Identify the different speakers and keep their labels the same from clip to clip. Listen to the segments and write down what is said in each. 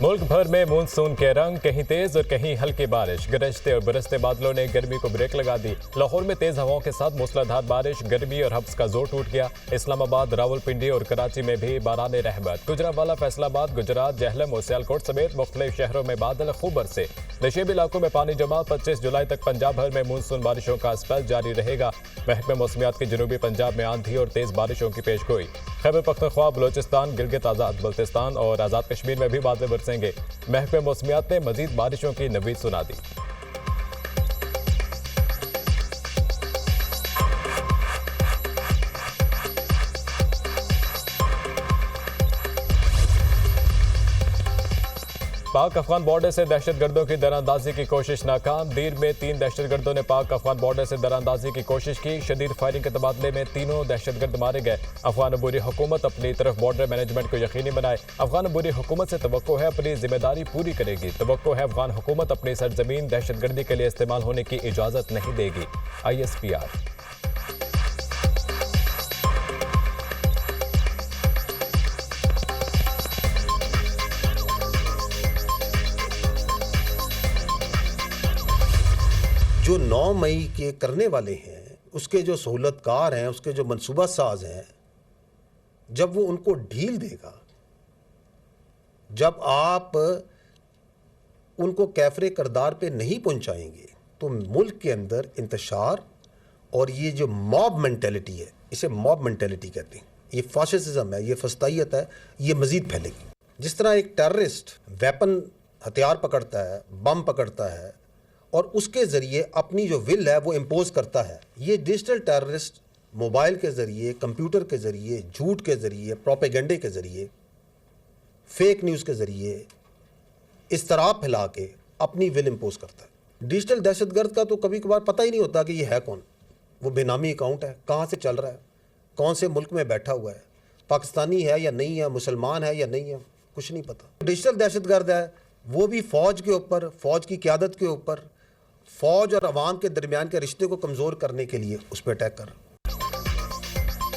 Speaker 1: मुल्क भर में मानसून के रंग, कहीं तेज और कहीं हल्की बारिश। गरजते और बरसते बादलों ने गर्मी को ब्रेक लगा दी। लाहौर में तेज हवाओं के साथ मूसलाधार बारिश, गर्मी और हब्स का जोर टूट गया। इस्लामाबाद, रावलपिंडी और कराची में भी बाराने रहमत। गुजरांवाला, फैसलाबाद, गुजरात, जहलम और सियालकोट समेत मुख्तलिफ शहरों में बादल खूब बरसे। नशेबी इलाकों में पानी जमा। 25 जुलाई तक पंजाब भर में मानसून बारिशों का स्पेल जारी रहेगा। महकमे मौसमियात की जनूबी पंजाब में आंधी और तेज बारिशों की पेशगोई। खैबर पख्तूनख्वा, बलोचिस्तान, गिलगित आजाद बल्तिस्तान और आजाद कश्मीर में भी बादल बरसेंगे। महकमे मौसमियात ने मजीद बारिशों की नवीद सुना दी। पाक अफगान बॉर्डर से दहशतगर्दों की दरांदाजी की कोशिश नाकाम। दीर में 3 दहशतगर्दों ने पाक अफगान बॉर्डर से दरांदाजी की कोशिश की। शदीद फायरिंग के तबादले में तीनों दहशतगर्द मारे गए। अफगान अबूरी हुकूमत अपनी तरफ बॉर्डर मैनेजमेंट को यकीनी बनाए। अफगान अबूरी हुकूमत से तवक्को है अपनी जिम्मेदारी पूरी करेगी। तवक्को है अफगान हुकूमत अपनी सरजमीन दहशतगर्दी के लिए इस्तेमाल होने की इजाजत नहीं देगी। ISPR।
Speaker 2: जो 9 मई के करने वाले हैं, उसके जो सहूलतकार हैं, उसके जो मनसूबा साज हैं, जब वो उनको ढील देगा, जब आप उनको कैफरे करदार पे नहीं पहुंचाएंगे, तो मुल्क के अंदर इंतशार और ये जो मॉब मेंटेलिटी है, इसे मॉब मेंटेलिटी कहते हैं, ये फाशिज्म है, ये फस्तायत है, ये मज़ीद फैलेगी। जिस तरह एक टेररिस्ट वेपन हथियार पकड़ता है, बम पकड़ता है और उसके ज़रिए अपनी जो विल है वो इम्पोज करता है, ये डिजिटल टेररिस्ट मोबाइल के ज़रिए, कंप्यूटर के ज़रिए, झूठ के ज़रिए, प्रोपेगेंडे के ज़रिए, फेक न्यूज़ के ज़रिए इस्तराब फैला के अपनी विल इम्पोज करता है। डिजिटल दहशतगर्द का तो कभी कभार पता ही नहीं होता कि ये है कौन। वो बेनामी अकाउंट है, कहाँ से चल रहा है, कौन से मुल्क में बैठा हुआ है, पाकिस्तानी है या नहीं है, मुसलमान है या नहीं है, कुछ नहीं पता। डिजिटल दहशतगर्द है वो भी फ़ौज के ऊपर, फ़ौज की क़यादत के ऊपर, फ़ौज और अवाम के दरमियान के रिश्ते को कमज़ोर करने के लिए उस पर अटैक कर।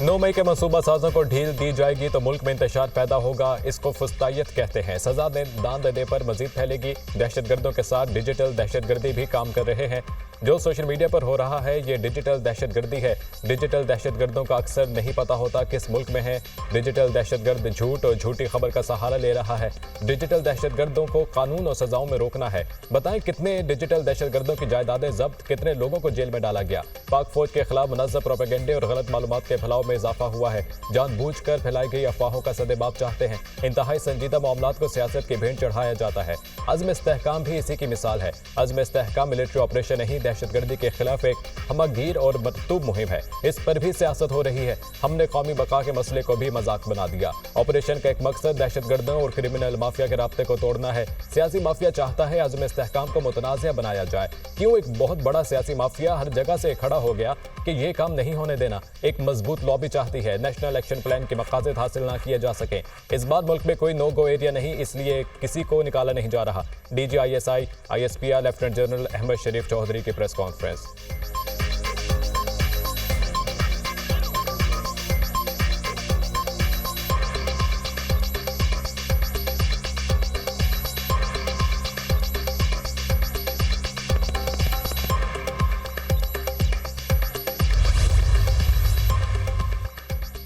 Speaker 1: 9 मई के मनसूबा साजों को ढील दी जाएगी तो मुल्क में इंतशार पैदा होगा। इसको फुस्तायत कहते हैं। सजा दान देने पर मजीद फैलेगी। दहशतगर्दों के साथ डिजिटल दहशतगर्दी भी काम कर रहे हैं। जो सोशल मीडिया पर हो रहा है ये डिजिटल दहशतगर्दी है। डिजिटल दहशतगर्दों का अक्सर नहीं पता होता किस मुल्क में है। डिजिटल दहशतगर्द झूठ और झूठी खबर का सहारा ले रहा है। डिजिटल दहशतगर्दों को कानून और सजाओं में रोकना है। बताएं कितने डिजिटल दहशतगर्दों की जायदादें जब्त, कितने लोगों को जेल में डाला गया। पाक फौज के खिलाफ मुनज़्ज़म प्रोपेगेंडे और गलत मालूमात के फैलाव में इजाफा हुआ है। जानबूझकर फैलाई गई अफवाहों का सदेबाप चाहते हैं। इंतहाई संजीदा मामलात को सियासत की भेंट चढ़ाया जाता है। अज़्म इस्तेहकाम भी इसी की मिसाल है। अज़्म इस्तेहकाम मिलिट्री ऑपरेशन नहीं, दहशतगर्दी के खिलाफ एक हमगीर और मरतूब मुहिम है। इस पर भी सियासत हो रही है। हमने कौमी बका के मसले को भी मजाक बना दिया। ऑपरेशन का एक मकसद दहशतगर्दों और क्रिमिनल माफिया के राब्ते को तोड़ना है। सियासी माफिया चाहता है अज़्म इस्तेहकाम को मुतनाज़िया बनाया जाए। क्यों एक बहुत बड़ा सियासी माफिया हर जगह से खड़ा हो गया कि ये काम नहीं होने देना। एक मजबूत लॉबी चाहती है नेशनल एक्शन प्लान के मकासद हासिल ना किए जा सके। इस बार मुल्क में कोई नो गो एरिया नहीं, इसलिए किसी को निकाला नहीं जा रहा। DG ISI ISPR lieutenant general Ahmed Sharif Chaudhry की प्रेस कॉन्फ्रेंस।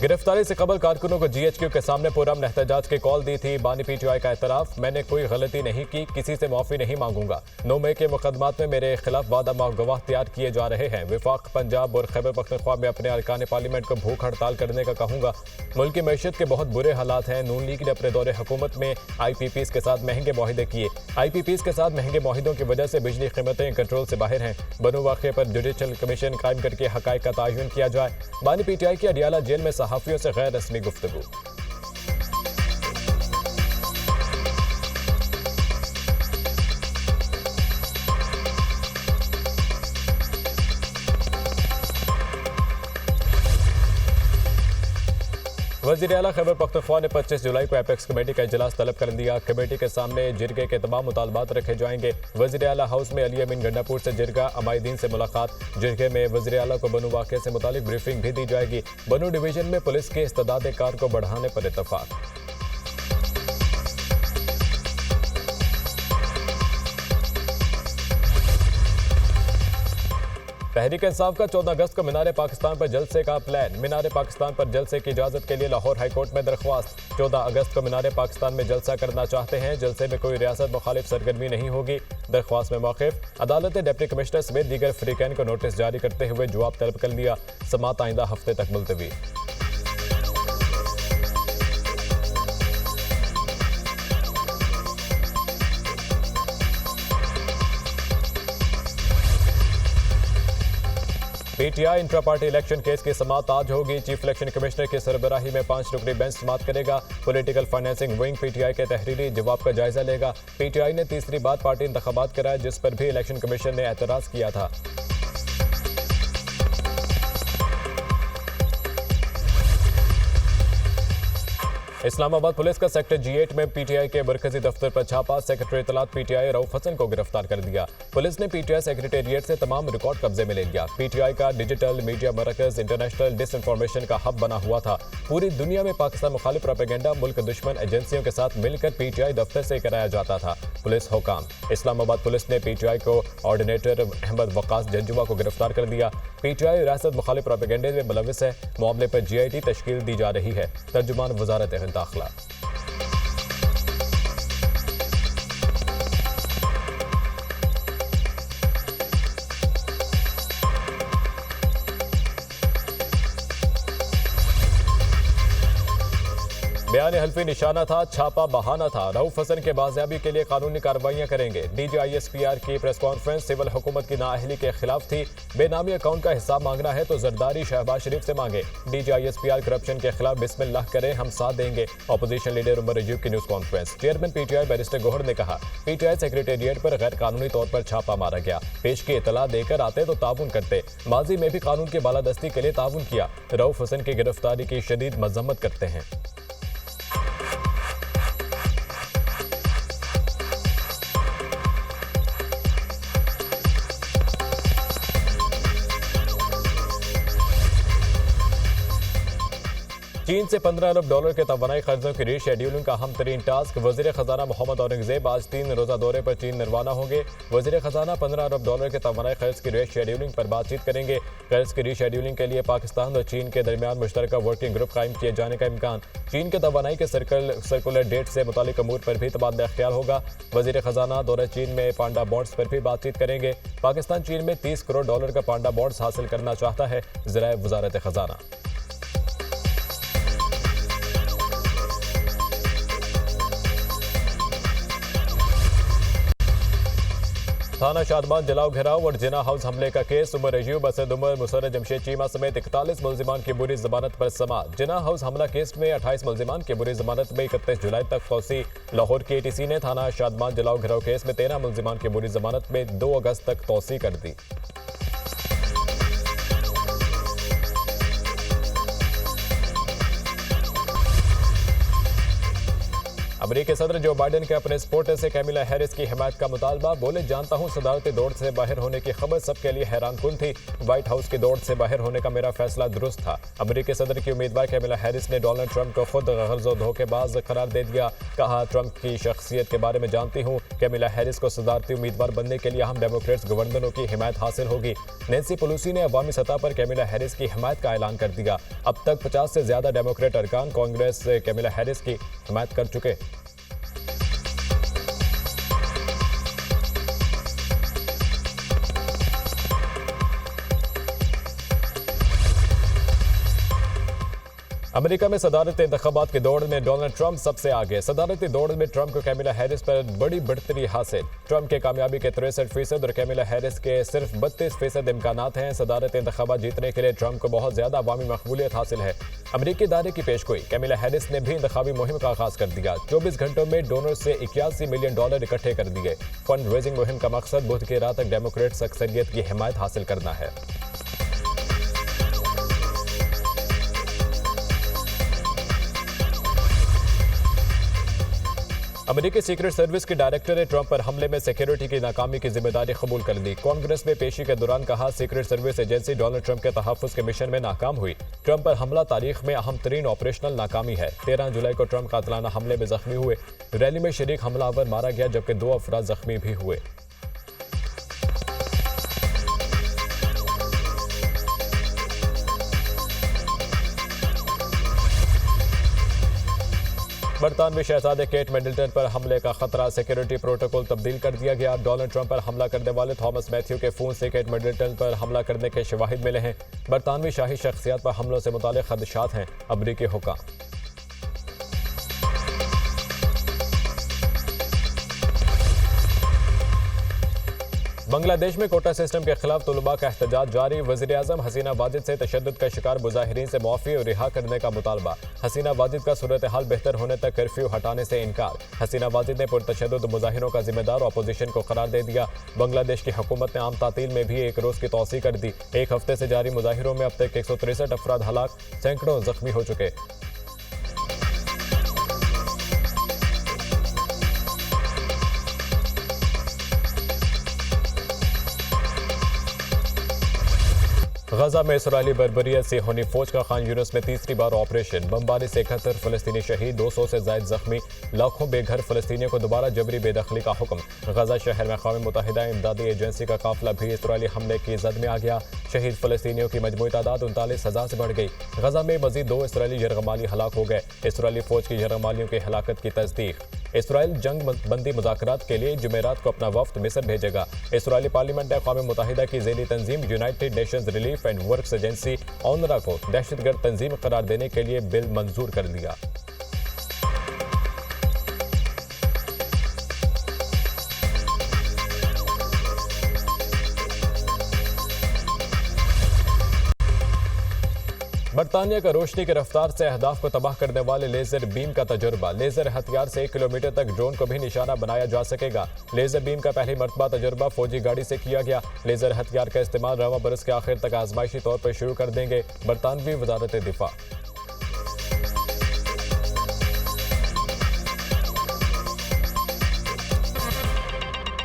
Speaker 1: गिरफ्तारी से कबल कारकुनों को GHQ के सामने पुरअमन एहतजाज की कॉल दी थी। बानी PTI का एतराफ, मैंने कोई गलती नहीं की, किसी से माफ़ी नहीं मांगूंगा। 9 मई के मुकदमात में मेरे खिलाफ वादा गवाह तैयार किए जा रहे हैं। विफाक पंजाब और खैबर पख्तूनख्वा में अपने अरकान पार्लियामेंट को भूख हड़ताल करने का कहूँगा। मुल्क की मैशत के बहुत बुरे हालात हैं। नून लीग ने अपने दौरे हुकूमत में IPPs के साथ महंगे मुआहदे किए। IPPs के साथ महंगे मुआहदों की वजह से बिजली कीमतें कंट्रोल से बाहर हैं। बनो वाक़े पर जुडिशल कमीशन कायम करके हक़ाइक़ का तयन किया जाए। बानी PTI की अडियाला जेल में सहाफ़ियों से गैर रस्मी गुफ्तगू। वज़ीर-ए-आला खैबर पख्तूनख्वा ने 25 जुलाई को एपेक्स कमेटी का इजलास तलब कर लिया। कमेटी के सामने जिरगे के तमाम मुतालबात रखे जाएंगे। वज़ीर-ए-आला हाउस में अली अमीन गंडापुर से जिरगा अमायदीन से मुलाकात। जिरगे में वज़ीर-ए-आला को बनू वाक़े से मुतालिक ब्रीफिंग भी दी जाएगी। बनू डिवीजन में पुलिस के इस्तेदाद कार को बढ़ाने पर इत्तफाक। तहरीक इंसाफ का 14 अगस्त को मीनार पाकिस्तान पर जलसे का प्लान। मीनार पाकिस्तान पर जलसे की इजाजत के लिए लाहौर हाईकोर्ट में दरख्वास्त। 14 अगस्त को मीनार पाकिस्तान में जलसा करना चाहते हैं। जलसे में कोई रियासत मुखालिफ सरगर्मी नहीं होगी। दरख्वास्त में मौक़िफ़। अदालत ने डिप्टी कमिश्नर समेत दीगर फरीकैन को नोटिस जारी करते हुए जवाब तलब कर लिया। समाअत आइंदा हफ्ते तक मुलतवी। PTI intra party election case की समाअत आज होगी। चीफ इलेक्शन कमिश्नर की सरबराही में 5 रुकनी बेंच समाअत करेगा। पॉलिटिकल फाइनेंसिंग विंग पीटीआई के तहरीरी जवाब का जायजा लेगा। पीटीआई ने तीसरी बार पार्टी इंतखाबात कराए, जिस पर भी इलेक्शन कमीशन ने एतराज किया था। इस्लामाबाद पुलिस का सेक्टर G8 में पीटीआई के मरकजी दफ्तर पर छापा। सेक्रेटरी इत्तलात पीटीआई रऊफ हसन को गिरफ्तार कर दिया। पुलिस ने पीटीआई सेक्रेटेरिएट से तमाम रिकॉर्ड कब्जे में ले लिया। पीटीआई का डिजिटल मीडिया मरकज इंटरनेशनल डिसइंफॉर्मेशन का हब बना हुआ था। पूरी दुनिया में पाकिस्तान मुखालिफ प्रोपेगेंडा मुल्क दुश्मन एजेंसियों के साथ मिलकर पीटीआई दफ्तर से कराया जाता था। पुलिस हुकाम। इस्लामाबाद पुलिस ने पीटीआई को ऑर्डिनेटर अहमद वकास जंजुआ को गिरफ्तार कर दिया। पीटीआई रियासत मुखालिफ प्रोपेगेंडे में मुलविस है। मामले पर GIT तश्कील दी जा रही है। तर्जुमान वजारत दाखिला। बयान हल्फी निशाना था, छापा बहाना था। रऊफ हसन के बाजियाबी के लिए कानूनी कार्रवाइयां करेंगे। DGISPR की प्रेस कॉन्फ्रेंस सिविल हुकूमत की नाअहली के खिलाफ थी। बेनामी अकाउंट का हिसाब मांगना है तो जरदारी शहबाज शरीफ से मांगे। DGISPR करप्शन के खिलाफ बिस्मिल्लाह करें, हम साथ देंगे। अपोजिशन लीडर उमर अयूब की news conference. Chairman PTI barrister Gohar ने कहा, पीटीआई सेक्रेटेरिएट पर गैर कानूनी तौर पर छापा मारा गया। पेश की इतला देकर आते तो ताउन करते। माजी में भी कानून की बालादस्ती के लिए ताउन किया। रऊफ हसन की गिरफ्तारी की शदीद मजम्मत करते हैं। चीन से 15 अरब डॉलर के तवानाई कर्जों की रीशेड्यूलिंग का अहम तरीन टास्क। वजीर खजाना मोहम्मद औरंगजेब आज 3 रोजा दौरे पर चीन रवाना होंगे। वजीर खजाना 15 अरब डॉलर के तवानाई कर्ज की रीशेड्यूलिंग पर बातचीत करेंगे। कर्ज की रीशेड्यूलिंग के लिए पाकिस्तान और चीन के दरमियान मुश्तरका वर्किंग ग्रुप कायम किए जाने का इम्कान। चीन के तवानाई के सर्कुलर डेट से मुतालिक अमूर पर भी तबादला ख्याल होगा। वजीर खजाना दौरे चीन में पांडा बॉन्ड्स पर भी बातचीत करेंगे। पाकिस्तान चीन में 30 करोड़ डॉलर का पांडा बॉन्ड्स हासिल करना चाहता है। ज़राए वजारत खजाना। थाना शादमान जलाओ घेराव और जिना हाउस हमले का केस। उमर अयूब, असद उमर, मुसर्रत जमशेद चीमा समेत 41 मुल्जिमान की बुरी जमानत पर समाअत। जिना हाउस हमला केस में 28 मुल्जिमान की बुरी जमानत में 31 जुलाई तक तौसी। लाहौर की ATC ने थाना शादमान जलाओ घेराव केस में 13 मुल्जिमान की बुरी जमानत में 2 अगस्त तक तौसी कर दी। अमेरिकी सदर जो बाइडेन के अपने सपोर्टर से कैमिला हैरिस की हिमायत का मुतालबा। बोले, जानता हूं सदारती दौड़ से बाहर होने की खबर सबके लिए हैरान कुन थी। व्हाइट हाउस की दौड़ से बाहर होने का मेरा फैसला दुरुस्त था। अमेरिकी सदर की उम्मीदवार कैमिला हैरिस ने डोनाल्ड ट्रंप को खुद गर्ज और धोखेबाज करार दे दिया। कहा, ट्रंप की शख्सियत के बारे में जानती हूँ। कैमिला हैरिस को सदारती उम्मीदवार बनने के लिए हम डेमोक्रेट्स गवर्नरों की हिमायत हासिल होगी। नैन्सी पेलोसी ने अवामी सतह पर कैमिला हैरिस की हिमायत का ऐलान कर दिया। अब तक 50 से ज्यादा डेमोक्रेट अरकान कांग्रेस से कैमिला हैरिस की हिमायत कर चुके। अमेरिका में सदारती इंतखाबात की दौड़ में डोनाल्ड ट्रंप सबसे आगे। सदारती दौड़ में ट्रंप को कैमिला हैरिस पर बड़ी बढ़तरी हासिल। ट्रंप के कामयाबी के 63% और कैमिला हैरिस के सिर्फ 32% इम्कानात हैं। सदारती इंतखाबात जीतने के लिए ट्रंप को बहुत ज्यादा अवामी मकबूलियत हासिल है। अमेरिकी इदारे की पेशगोई। कैमिला हैरिस ने भी इंतखाबी मुहिम का आगाज कर दिया। 24 घंटों में डोनर से $81 मिलियन इकट्ठे कर दिए। फंड रेजिंग मुहिम का मकसद बुध की रात तक डेमोक्रेट्स अक्सरियत की हिमायत हासिल करना है। अमेरिकी सीक्रेट सर्विस के डायरेक्टर ने ट्रंप पर हमले में सिक्योरिटी की नाकामी की जिम्मेदारी कबूल कर ली। कांग्रेस में पेशी के दौरान कहा, secret service agency Donald Trump के तहफ्फुज़ के मिशन में नाकाम हुई। ट्रंप पर हमला तारीख में अहम तरीन ऑपरेशनल नाकामी है। 13 जुलाई को ट्रंप कातिलाना हमले में जख्मी हुए। रैली में शरीक हमलावर मारा गया, जबकि 2 अफराद जख्मी भी हुए। बरतानवी शहजादे केट मिडल्टन पर हमले का खतरा, सिक्योरिटी प्रोटोकॉल तब्दील कर दिया गया। डोनाल्ड ट्रंप पर हमला करने वाले थॉमस मैथ्यू के फोन से केट मिडल्टन पर हमला करने के शवाहिद मिले हैं। बरतानवी शाही शख्सियत पर हमलों से मुताल्लिक खदशात हैं, अमरीकी हुक्म। बांग्लादेश में कोटा सिस्टम के खिलाफ तलबा का एहतजाज जारी। वज़ीर-ए-आज़म हसीना वाजिद से तशद्दुद का शिकार मुजाहिरीन से मुआफ़ी और रिहा करने का मुतालबा। हसीना वाजिद का सूरत हाल बेहतर होने तक कर्फ्यू हटाने से इनकार। हसीना वाजिद ने पुरतशद्दुद मुजाहिरों का जिम्मेदार अपोजिशन को करार दे दिया। बांग्लादेश की हुकूमत ने आम तातील में भी एक रोज़ की तौसी कर दी। एक हफ्ते से जारी मुजाहिरों में अब तक 163 अफराद हलाक, सैकड़ों जख्मी हो चुके। गजा में इसराइली बर्बरियत से होनी फौज का खान यूनिस में तीसरी बार ऑपरेशन। बमबारी से 71 फलस्तीनी शहीद, 200 से जायद जख्मी, लाखों बेघर फलस्तीनियों को दोबारा जबरी बेदखली का हुक्म। गजा शहर में अक़वाम मुत्तहिदा इमदादी एजेंसी का काफिला भी इसराइली हमले की जद में आ गया। शहीद फलस्तीनियों की मजमूई तादाद 39,000 से बढ़ गई। गजा में मजीद 2 इसराइली यरगमाली हलाक हो गए। इसराइली फौज की यरगमालियों की हलाकत की तस्दीक। इसराइल जंग बंदी मुज़ाकरात के लिए जुमेरात को अपना वफ्द मिस्र भेजेगा। इसराइली पार्लियामेंट ने अक़वाम मुत्तहिदा की ज़ेली तंजीम United Nations relief and works agency ऑनरा को दहशतगर्द तंजीम करार देने के लिए बिल मंजूर कर दिया। बरतानिया का रोशनी की रफ्तार से अहदाफ को तबाह करने वाले लेजर बीम का तजुर्बा। लेजर हथियार से 1 किलोमीटर तक ड्रोन को भी निशाना बनाया जा सकेगा। लेजर बीम का पहली मरतबा तजुर्बा फौजी गाड़ी से किया गया। लेजर हथियार का इस्तेमाल रवां बरस के आखिर तक आजमाइशी तौर पर शुरू कर देंगे बरतानवी वजारत दिफा।